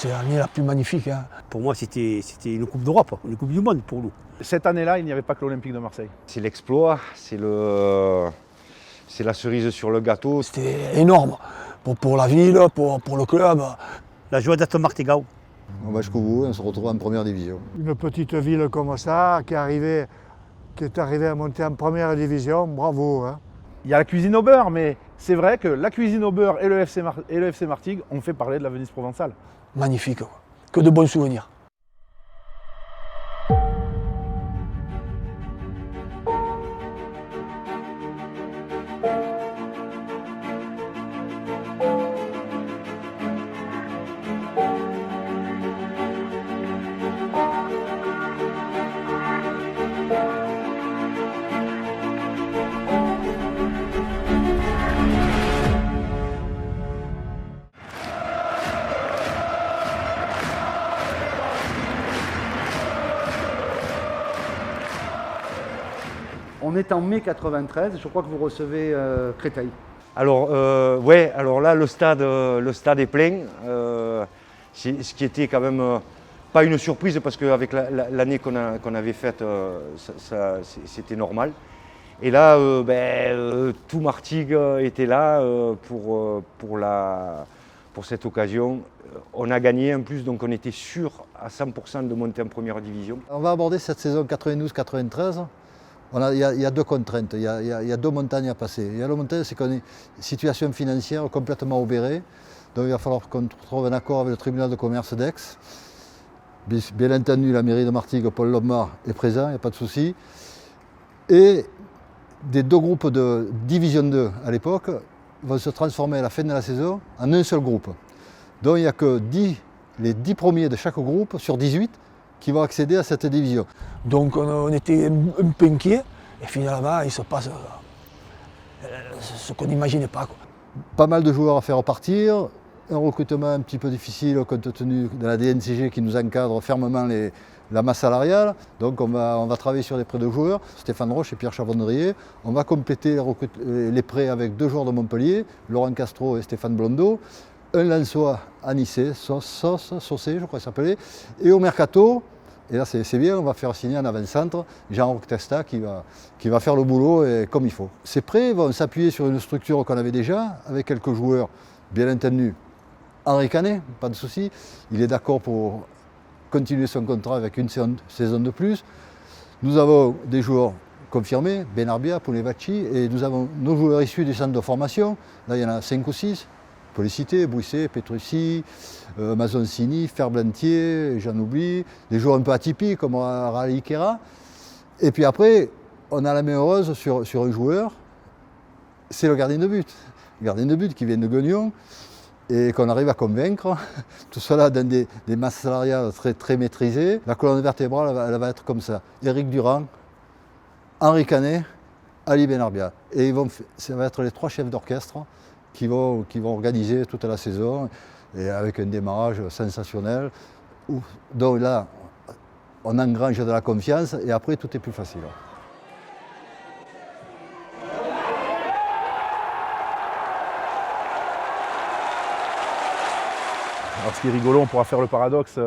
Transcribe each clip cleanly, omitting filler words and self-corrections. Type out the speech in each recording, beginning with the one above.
C'est l'année la plus magnifique. Hein. Pour moi, c'était une Coupe d'Europe, une Coupe du Monde pour nous. Cette année-là, il n'y avait pas que l'Olympique de Marseille. C'est l'exploit, c'est la cerise sur le gâteau. C'était énorme pour la ville, pour le club. La joie d'être Martigao. On va jusqu'au bout, on se retrouve en première division. Une petite ville comme ça, qui est arrivée à monter en première division, bravo. Hein. Il y a la cuisine au beurre, mais c'est vrai que la cuisine au beurre et le FC Martigues ont fait parler de la Venise provençale. Magnifique, quoi. Que de bons souvenirs. On est en mai 93, je crois que vous recevez Créteil. Alors, alors là, le stade est plein. Ce qui était quand même pas une surprise parce qu'avec l'année qu'on avait faite, c'était normal. Et là, tout Martigues était là pour cette occasion. On a gagné en plus, donc on était sûr à 100% de monter en première division. On va aborder cette saison 92-93. Il y a deux contraintes, il y a deux montagnes à passer. Il y a la montagne, c'est qu'on est une situation financière complètement obérée. Donc il va falloir qu'on trouve un accord avec le tribunal de commerce d'Aix. Bien entendu, la mairie de Martigues, Paul Lobmar est présent, il n'y a pas de souci. Et des deux groupes de Division 2 à l'époque vont se transformer à la fin de la saison en un seul groupe. Donc il n'y a que les 10 premiers de chaque groupe sur 18 qui vont accéder à cette division. Donc on était un peu inquiets et finalement il se passe ce qu'on n'imaginait pas. Quoi. Pas mal de joueurs à faire partir, un recrutement un petit peu difficile compte tenu de la DNCG qui nous encadre fermement la masse salariale. Donc on va travailler sur des prêts de joueurs, Stéphane Roche et Pierre Chavondrier. On va compléter les prêts avec deux joueurs de Montpellier, Laurent Castro et Stéphane Blondeau. Un Lensois à Nice, Saucé, je crois qu'il s'appelait. Et au Mercato, et là c'est bien, on va faire signer un avant-centre, Jean-Roch Testa, qui va faire le boulot comme il faut. Ces prêts vont s'appuyer sur une structure qu'on avait déjà, avec quelques joueurs, bien entendu. Henri Canet, pas de souci, il est d'accord pour continuer son contrat avec une saison de plus. Nous avons des joueurs confirmés, Benarbia, Poulevacci, et nous avons nos joueurs issus des centres de formation. Là, il y en a 5 ou 6. On peut les citer, Bouisset, Petrucci, Mazoncini, Ferblantier, j'en oublie, des joueurs un peu atypiques comme Rally Kera. Et puis après, on a la main heureuse sur un joueur, c'est le gardien de but. Le gardien de but qui vient de Guignon et qu'on arrive à convaincre. Tout cela dans des masses salariales très, très maîtrisées. La colonne vertébrale, elle va être comme ça. Éric Durand, Henri Canet, Ali Benarbia. Et ça va être les 3 chefs d'orchestre qui vont organiser toute la saison et avec un démarrage sensationnel. Donc là, on engrange de la confiance et après tout est plus facile. Alors ce qui est rigolo, on pourra faire le paradoxe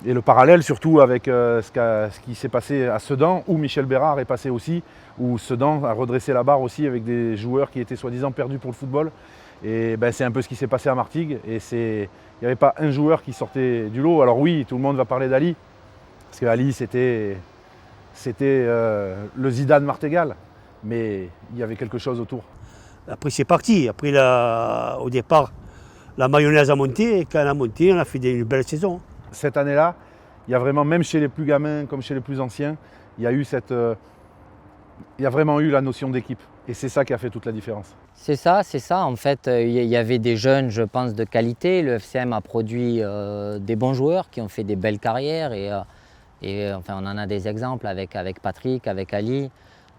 et le parallèle surtout avec ce qui s'est passé à Sedan, où Michel Bérard est passé aussi, où Sedan a redressé la barre aussi avec des joueurs qui étaient soi-disant perdus pour le football. Et c'est un peu ce qui s'est passé à Martigues. Et il n'y avait pas un joueur qui sortait du lot. Alors oui, tout le monde va parler d'Ali, parce qu'Ali c'était le Zidane martégal, mais il y avait quelque chose autour. Après c'est parti, après au départ la mayonnaise a monté, et quand elle a monté, on a fait une belle saison. Cette année-là, il y a vraiment, même chez les plus gamins comme chez les plus anciens, il y a vraiment eu la notion d'équipe. Et c'est ça qui a fait toute la différence. C'est ça. En fait, il y avait des jeunes, je pense, de qualité. Le FCM a produit des bons joueurs qui ont fait des belles carrières. Et enfin, on en a des exemples avec Patrick, avec Ali.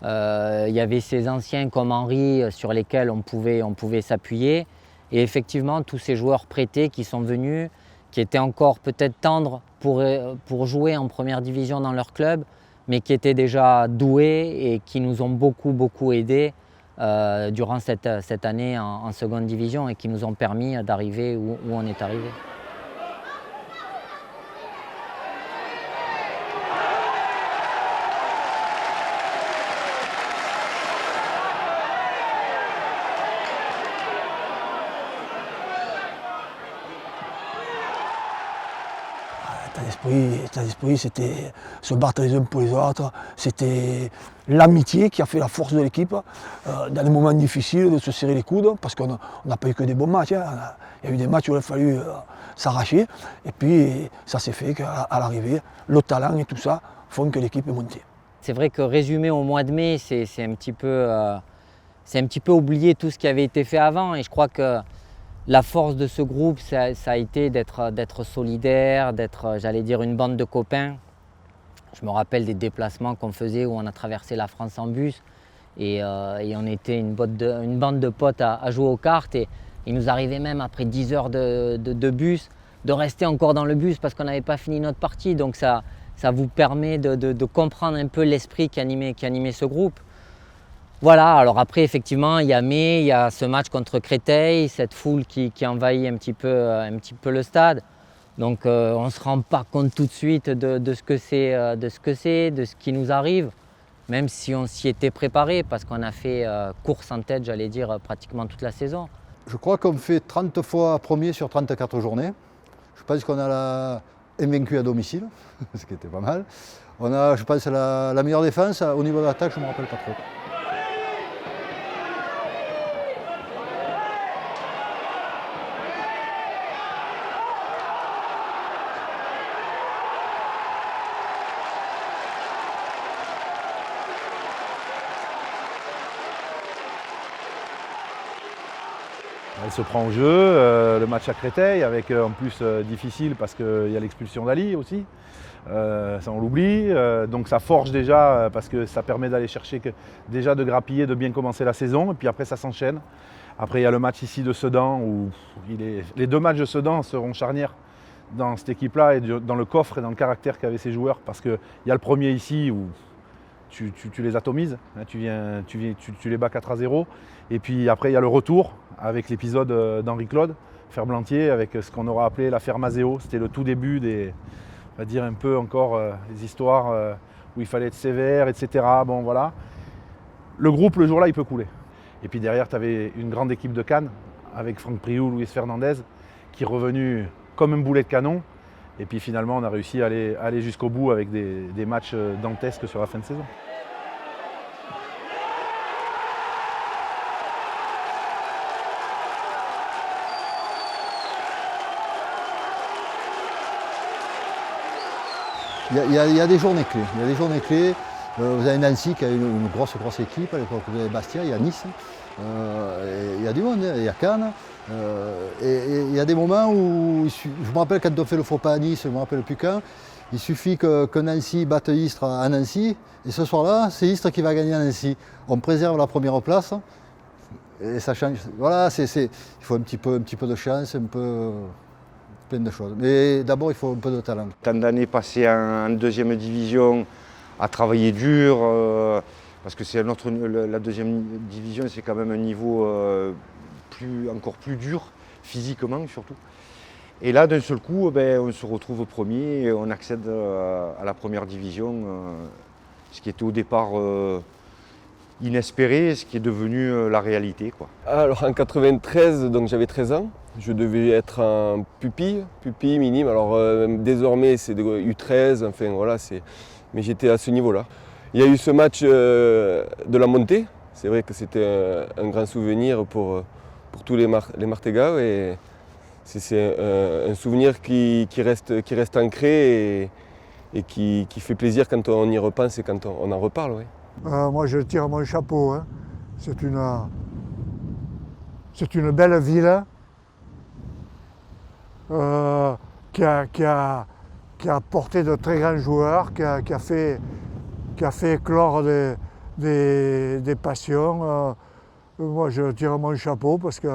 Il y avait ces anciens comme Henri sur lesquels on pouvait s'appuyer. Et effectivement, tous ces joueurs prêtés qui sont venus, qui étaient encore peut-être tendres pour jouer en première division dans leur club, mais qui étaient déjà doués et qui nous ont beaucoup aidés durant cette année en seconde division et qui nous ont permis d'arriver où on est arrivé. d'esprit, c'était se battre les uns pour les autres, c'était l'amitié qui a fait la force de l'équipe, dans les moments difficiles de se serrer les coudes, parce qu'on n'a pas eu que des bons matchs, hein. Il y a eu des matchs où il a fallu s'arracher, et puis ça s'est fait qu'à l'arrivée, le talent et tout ça font que l'équipe est montée. C'est vrai que résumer au mois de mai, c'est un petit peu oublier tout ce qui avait été fait avant, et je crois que la force de ce groupe, ça a été d'être solidaire, d'être, j'allais dire, une bande de copains. Je me rappelle des déplacements qu'on faisait où on a traversé la France en bus et on était une bande de potes à jouer aux cartes. Et il nous arrivait même après 10 heures de bus de rester encore dans le bus parce qu'on n'avait pas fini notre partie. Donc ça vous permet de comprendre un peu l'esprit qui animait ce groupe. Voilà, alors après effectivement il y a mai, il y a ce match contre Créteil, cette foule qui envahit un petit peu le stade. Donc on ne se rend pas compte tout de suite de ce que c'est, de ce qui nous arrive, même si on s'y était préparé parce qu'on a fait course en tête, j'allais dire, pratiquement toute la saison. Je crois qu'on fait 30 fois premier sur 34 journées. Je pense qu'on a invaincu à domicile, ce qui était pas mal. On a, je pense, la meilleure défense. Au niveau de l'attaque, je ne me rappelle pas trop. Elle se prend au jeu, le match à Créteil, avec en plus difficile parce qu'il y a l'expulsion d'Ali aussi, ça on l'oublie, donc ça forge déjà parce que ça permet d'aller chercher déjà de grappiller, de bien commencer la saison, et puis après ça s'enchaîne. Après il y a le match ici de Sedan, où les deux matchs de Sedan seront charnières dans cette équipe-là, et dans le coffre et dans le caractère qu'avaient ces joueurs, parce qu'il y a le premier ici où tu les atomises, hein, tu les bats 4-0, et puis après il y a le retour avec l'épisode d'Henri Claude Ferblantier, avec ce qu'on aura appelé l'affaire Mazéo. C'était le tout début des, on va dire un peu encore les histoires où il fallait être sévère, etc. Bon voilà, le groupe le jour-là il peut couler. Et puis derrière tu avais une grande équipe de Cannes avec Franck Priou, Luis Fernandez, qui est revenu comme un boulet de canon. Et puis finalement on a réussi à aller jusqu'au bout avec des matchs dantesques sur la fin de saison. Il y a des journées clés. Il y a des journées clés. Vous avez Nancy qui a une grosse équipe à l'époque. Vous avez Bastia, il y a Nice. Il y a du monde, il y a Cannes. Et il y a des moments où, je me rappelle quand on fait le faux pas à Nice, je ne me rappelle plus quand, il suffit que Nancy batte Istres à Nancy, et ce soir-là, c'est Istres qui va gagner à Nancy. On préserve la première place, et ça change. Voilà, il faut un petit peu de chance, un peu plein de choses. Mais d'abord, il faut un peu de talent. Tant d'années passées en deuxième division, à travailler dur, parce que c'est la deuxième division, c'est quand même un niveau encore plus dur, physiquement surtout. Et là, d'un seul coup, on se retrouve premier et on accède à la première division, ce qui était au départ inespéré, ce qui est devenu la réalité, quoi. Alors en 93, donc j'avais 13 ans, je devais être en pupille minime. Alors désormais c'est U13, enfin voilà, mais j'étais à ce niveau-là. Il y a eu ce match de la montée, c'est vrai que c'était un grand souvenir pour tous les Martégas, et c'est un souvenir qui reste ancré et qui fait plaisir quand on y repense et quand on en reparle. Oui. Moi je tire mon chapeau, hein. C'est une belle ville qui a porté de très grands joueurs, qui a fait éclore des passions. Moi je tire mon chapeau parce que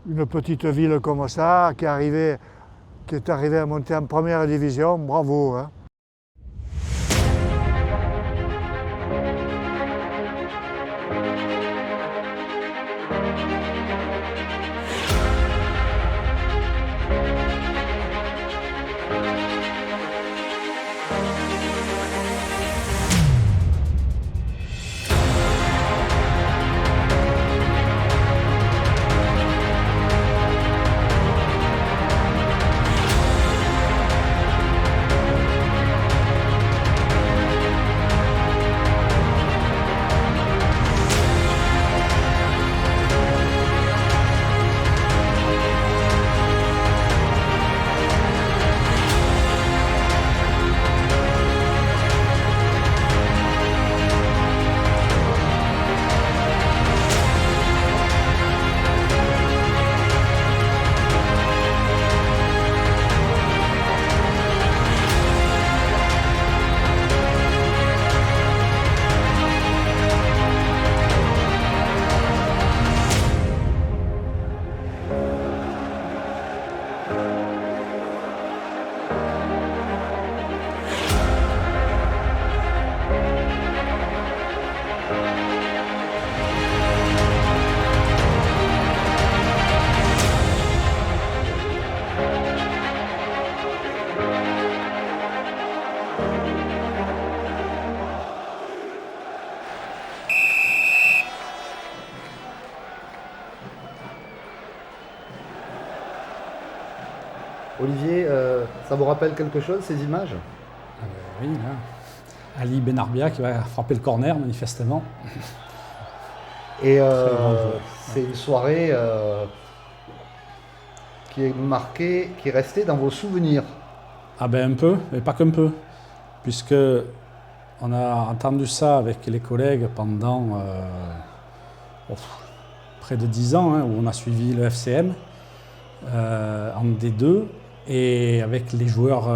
une petite ville comme ça, qui est arrivée à monter en première division, bravo, hein. Olivier, ça vous rappelle quelque chose, ces images? Oui, là. Ali Benarbia qui va frapper le corner, manifestement. Et c'est une soirée qui est marquée, qui est restée dans vos souvenirs. Ah ben un peu, mais pas qu'un peu. Puisque on a entendu ça avec les collègues pendant près de 10 ans, où on a suivi le FCM en D2. Et avec les joueurs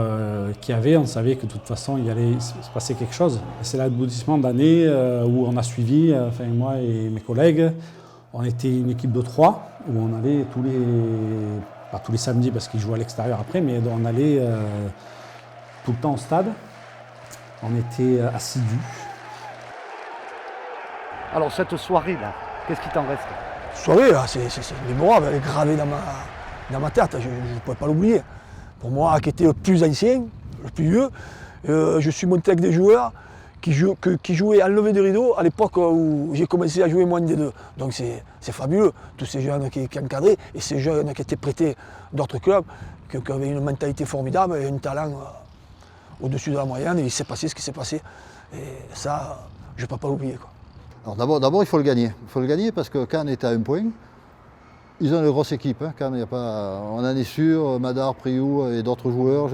qu'il y avait, on savait que de toute façon, il allait se passer quelque chose. Et c'est l'aboutissement d'année où on a suivi, moi et mes collègues, on était une équipe de 3, où on allait pas tous les samedis parce qu'ils jouaient à l'extérieur après, mais on allait tout le temps au stade. On était assidus. Alors cette soirée-là, qu'est-ce qui t'en reste? Soirée, là, c'est mémorable, elle est gravée dans ma tête, je ne pourrais pas l'oublier. Pour moi, qui était le plus ancien, le plus vieux, je suis monté avec des joueurs qui jouaient à lever des rideaux à l'époque où j'ai commencé à jouer moins des deux. Donc c'est fabuleux, tous ces jeunes qui encadraient et ces jeunes qui étaient prêtés d'autres clubs, qui avaient une mentalité formidable et un talent au-dessus de la moyenne, et il s'est passé ce qui s'est passé. Et ça, je ne peux pas l'oublier. Alors d'abord, il faut le gagner. Il faut le gagner parce que Cannes est à 1 point. Ils ont une grosse équipe, Cannes, on en est sûr, Madar, Priou et d'autres joueurs.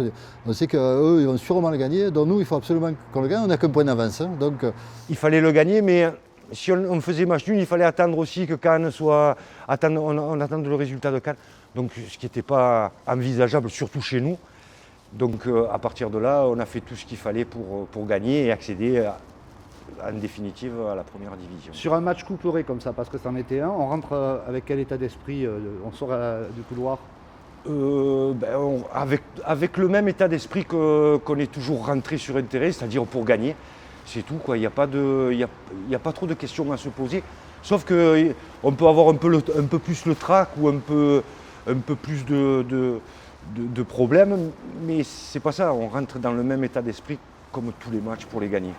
On sait qu'eux, ils vont sûrement le gagner. Donc nous, il faut absolument qu'on le gagne. On n'a qu'un point d'avance. Donc, Il fallait le gagner, mais si on faisait match nul, il fallait attendre aussi que Cannes soit... on attende le résultat de Cannes. Donc ce qui n'était pas envisageable, surtout chez nous. Donc à partir de là, on a fait tout ce qu'il fallait pour gagner et accéder en définitive à la première division. Sur un match couperé comme ça, parce que c'en était un, on rentre avec quel état d'esprit? On sort du couloir? Avec le même état d'esprit qu'on est toujours rentré sur un terrain, c'est-à-dire pour gagner. C'est tout, quoi. Il n'y a pas trop de questions à se poser. Sauf qu'on peut avoir un peu plus le trac ou un peu plus de problèmes, mais c'est pas ça. On rentre dans le même état d'esprit comme tous les matchs pour les gagner.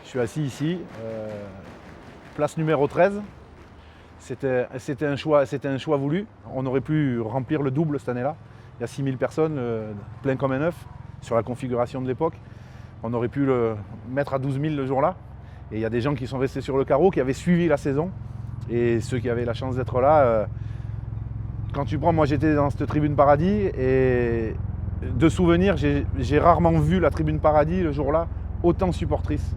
Je suis assis ici, place numéro 13. C'était un choix voulu. On aurait pu remplir le double cette année-là. Il y a 6000 personnes, plein comme un œuf, sur la configuration de l'époque. On aurait pu le mettre à 12 000 le jour-là. Et il y a des gens qui sont restés sur le carreau, qui avaient suivi la saison. Et ceux qui avaient la chance d'être là, quand tu prends, moi j'étais dans cette tribune Paradis, et de souvenirs, j'ai rarement vu la tribune Paradis le jour-là, autant supportrice.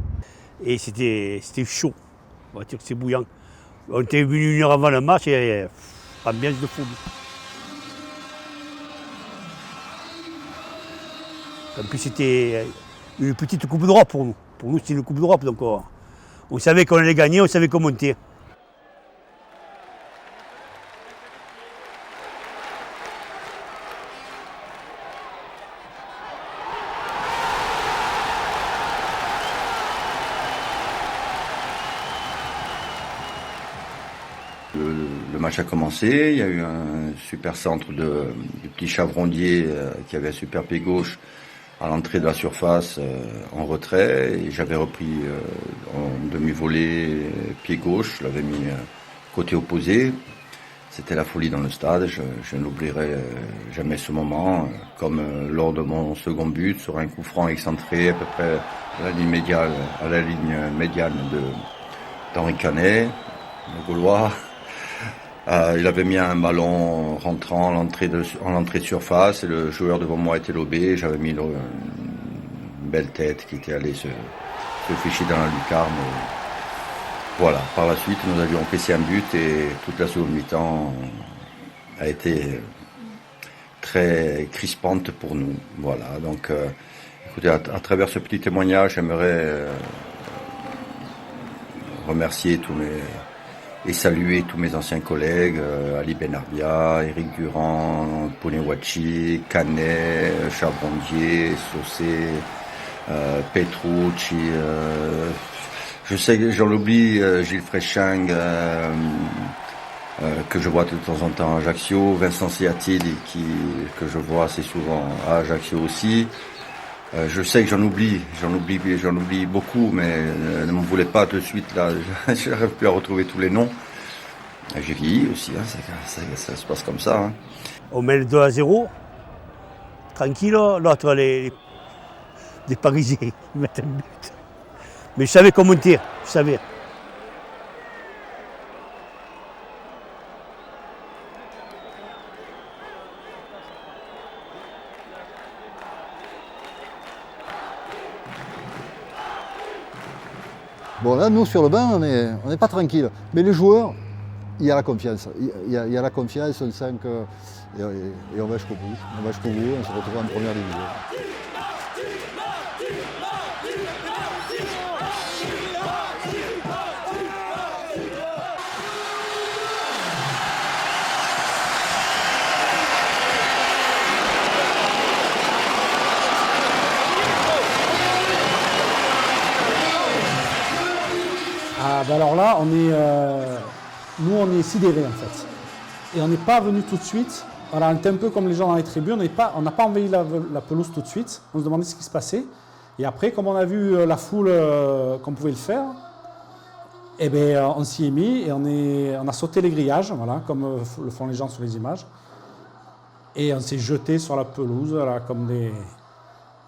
Et c'était chaud, on va dire que c'est bouillant. On était venu 1 heure avant le match et ambiance de folie. En plus c'était une petite Coupe d'Europe pour nous. Pour nous c'était une Coupe d'Europe, donc on savait qu'on allait gagner, on savait qu'on montait. Le match a commencé, il y a eu un super centre du petit Chavrondier qui avait un super pied gauche à l'entrée de la surface en retrait, et j'avais repris en demi-volée pied gauche, je l'avais mis côté opposé. C'était la folie dans le stade, je n'oublierai jamais ce moment, comme lors de mon second but sur un coup franc excentré à peu près à la ligne médiane d'Henri Canet, le Gaulois. Il avait mis un ballon rentrant en l'entrée de surface et le joueur devant moi était lobé. J'avais mis une belle tête qui était allée se ficher dans la lucarne. Voilà, par la suite, nous avions encaissé un but et toute la seconde mi-temps a été très crispante pour nous. Voilà, donc écoutez, à travers ce petit témoignage, j'aimerais remercier et saluer tous mes anciens collègues, Ali Benarbia, Eric Durand, Ponewachi, Canet, Chavrondier, Saucé, Petrucci, je sais que j'en oublie, Gilles Fréchang, que je vois de temps en temps à Ajaccio, Vincent Seatili, que je vois assez souvent à Ajaccio aussi. Je sais que j'en oublie beaucoup, mais ne m'en voulez pas tout de suite là, je n'arrive plus à retrouver tous les noms. J'ai vieilli aussi, hein, ça se passe comme ça. Hein. On mène 2-0, tranquille, l'autre, les Parisiens, ils mettent un but. Mais je savais comment monter, je savais. Bon là, nous sur le banc, on n'est pas tranquille. Mais les joueurs, il y a la confiance. Il y a la confiance, on sent que... Et on va jusqu'au bout. On va jusqu'au bout, on se retrouve en première division. Ah, ben alors là, nous on est sidérés en fait. Et on n'est pas venu tout de suite. Voilà, on était un peu comme les gens dans les tribunes, on n'a pas envahi la pelouse tout de suite. On se demandait ce qui se passait. Et après, comme on a vu la foule qu'on pouvait le faire, eh ben, on s'y est mis et on a sauté les grillages, voilà, comme le font les gens sur les images. Et on s'est jeté sur la pelouse, voilà, comme des...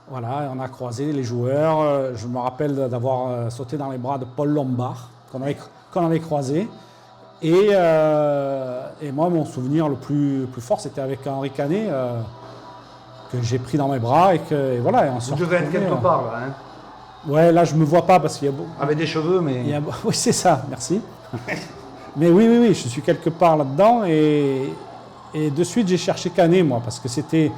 Voilà, on a croisé les joueurs. Je me rappelle d'avoir sauté dans les bras de Paul Lombard, qu'on avait croisé. Et moi, mon souvenir le plus fort, c'était avec Henri Canet, que j'ai pris dans mes bras. Et voilà, et on Vous devez être quelque part, là. Hein. Ouais, là, je ne me vois pas parce qu'il y a... Avec des cheveux, mais... Oui, c'est ça, merci. Mais oui, je suis quelque part là-dedans. Et de suite, j'ai cherché Canet, moi, parce que c'était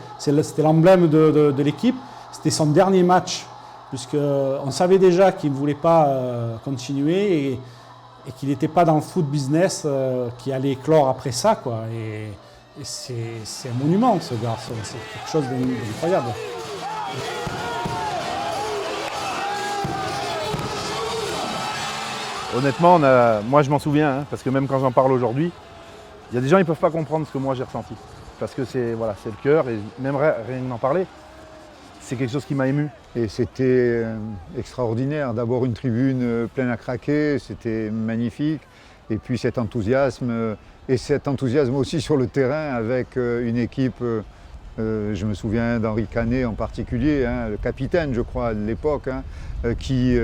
l'emblème de l'équipe. C'était son dernier match, puisqu'on savait déjà qu'il ne voulait pas continuer et qu'il n'était pas dans le foot business qui allait éclore après ça, quoi. Et c'est un monument, ce garçon. C'est quelque chose d'incroyable. Honnêtement, moi je m'en souviens, hein, parce que même quand j'en parle aujourd'hui, il y a des gens qui ne peuvent pas comprendre ce que moi j'ai ressenti. Parce que c'est le cœur, et même rien d'en parler, c'est quelque chose qui m'a ému. Et c'était extraordinaire d'avoir une tribune pleine à craquer, c'était magnifique. Et puis cet enthousiasme aussi sur le terrain avec une équipe, je me souviens d'Henri Canet en particulier, hein, le capitaine je crois de l'époque, hein, qui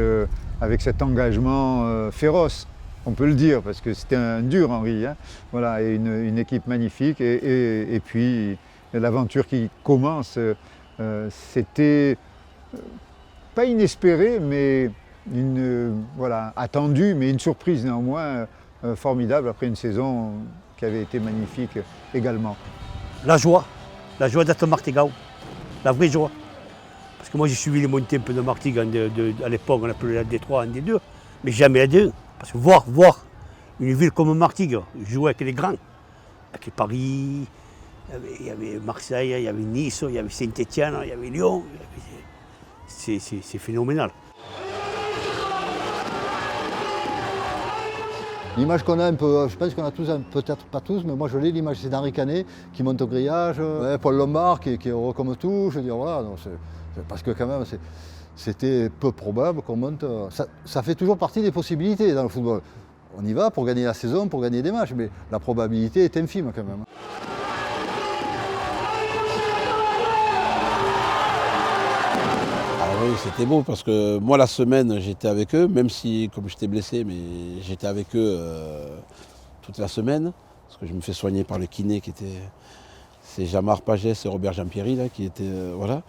avec cet engagement féroce, on peut le dire, parce que c'était un dur Henri, hein, voilà, et une équipe magnifique. Et puis l'aventure qui commence, c'était pas inespéré, mais attendu, mais une surprise néanmoins formidable après une saison qui avait été magnifique également. La joie d'être Martigau, la vraie joie. Parce que moi j'ai suivi les montées un peu de Martigues à l'époque, on appelait la D3, la D2, mais jamais la D1. Parce que voir une ville comme Martigues jouer avec les grands, avec les Paris, il y avait Marseille, il y avait Nice, il y avait Saint-Étienne, il y avait Lyon. C'est phénoménal. L'image qu'on a un peu, je pense qu'on a tous, peut-être pas tous, mais moi je l'ai, l'image c'est d'Henri Canet qui monte au grillage, Paul Lombard qui est heureux comme tout, je veux dire voilà, donc parce que quand même c'était peu probable qu'on monte, ça fait toujours partie des possibilités dans le football. On y va pour gagner la saison, pour gagner des matchs, mais la probabilité est infime quand même. Oui, c'était beau parce que moi la semaine j'étais avec eux, même si comme j'étais blessé, mais j'étais avec eux toute la semaine, parce que je me fais soigner par le kiné qui était, c'est Jamar Pagès et Robert Jean-Pierry là, qui étaient, voilà.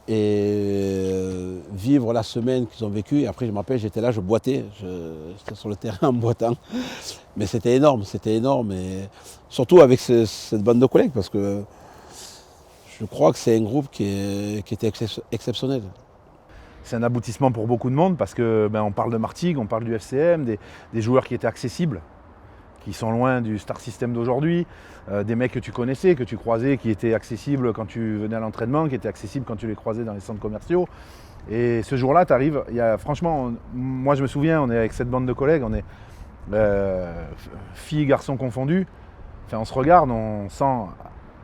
Et vivre la semaine qu'ils ont vécu, et après je me rappelle j'étais là, je boitais, j'étais sur le terrain en boitant, mais c'était énorme, et surtout avec cette bande de collègues, parce que je crois que c'est un groupe qui était exceptionnel. C'est un aboutissement pour beaucoup de monde parce que on parle de Martigues, on parle du FCM, des joueurs qui étaient accessibles, qui sont loin du star system d'aujourd'hui, des mecs que tu connaissais, que tu croisais, qui étaient accessibles quand tu venais à l'entraînement, qui étaient accessibles quand tu les croisais dans les centres commerciaux. Et ce jour-là, tu arrives, franchement, moi je me souviens, on est avec cette bande de collègues, on est filles, garçons confondus, enfin, on se regarde, on sent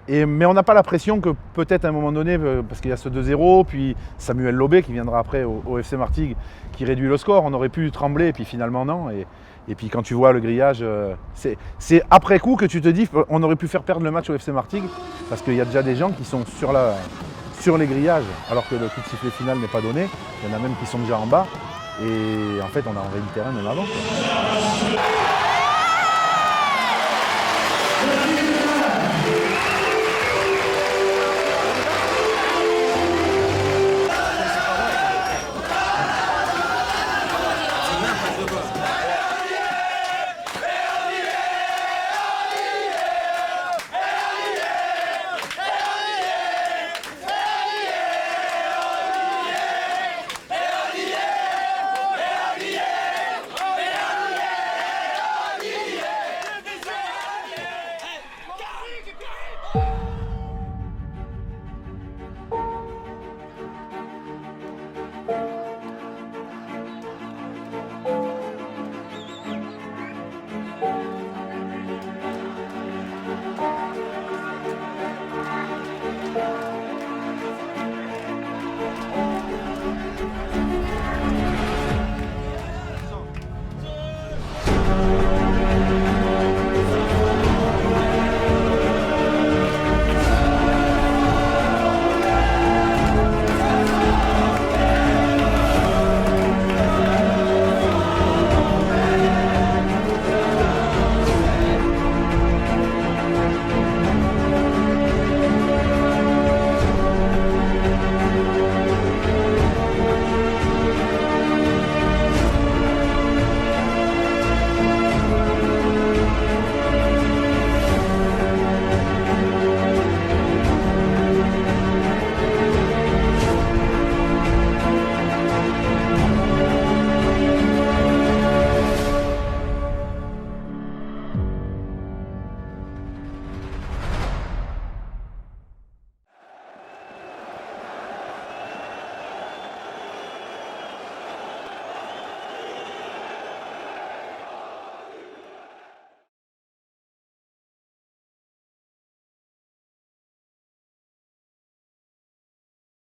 Mais on n'a pas la pression que peut-être à un moment donné, parce qu'il y a ce 2-0, puis Samuel Lobé qui viendra après au FC Martigues, qui réduit le score, on aurait pu trembler, et puis finalement non. Et puis quand tu vois le grillage, c'est après coup que tu te dis on aurait pu faire perdre le match au FC Martigues, parce qu'il y a déjà des gens qui sont sur les grillages, alors que le coup de sifflet final n'est pas donné. Il y en a même qui sont déjà en bas. Et en fait, on a envahi le terrain même avant, quoi.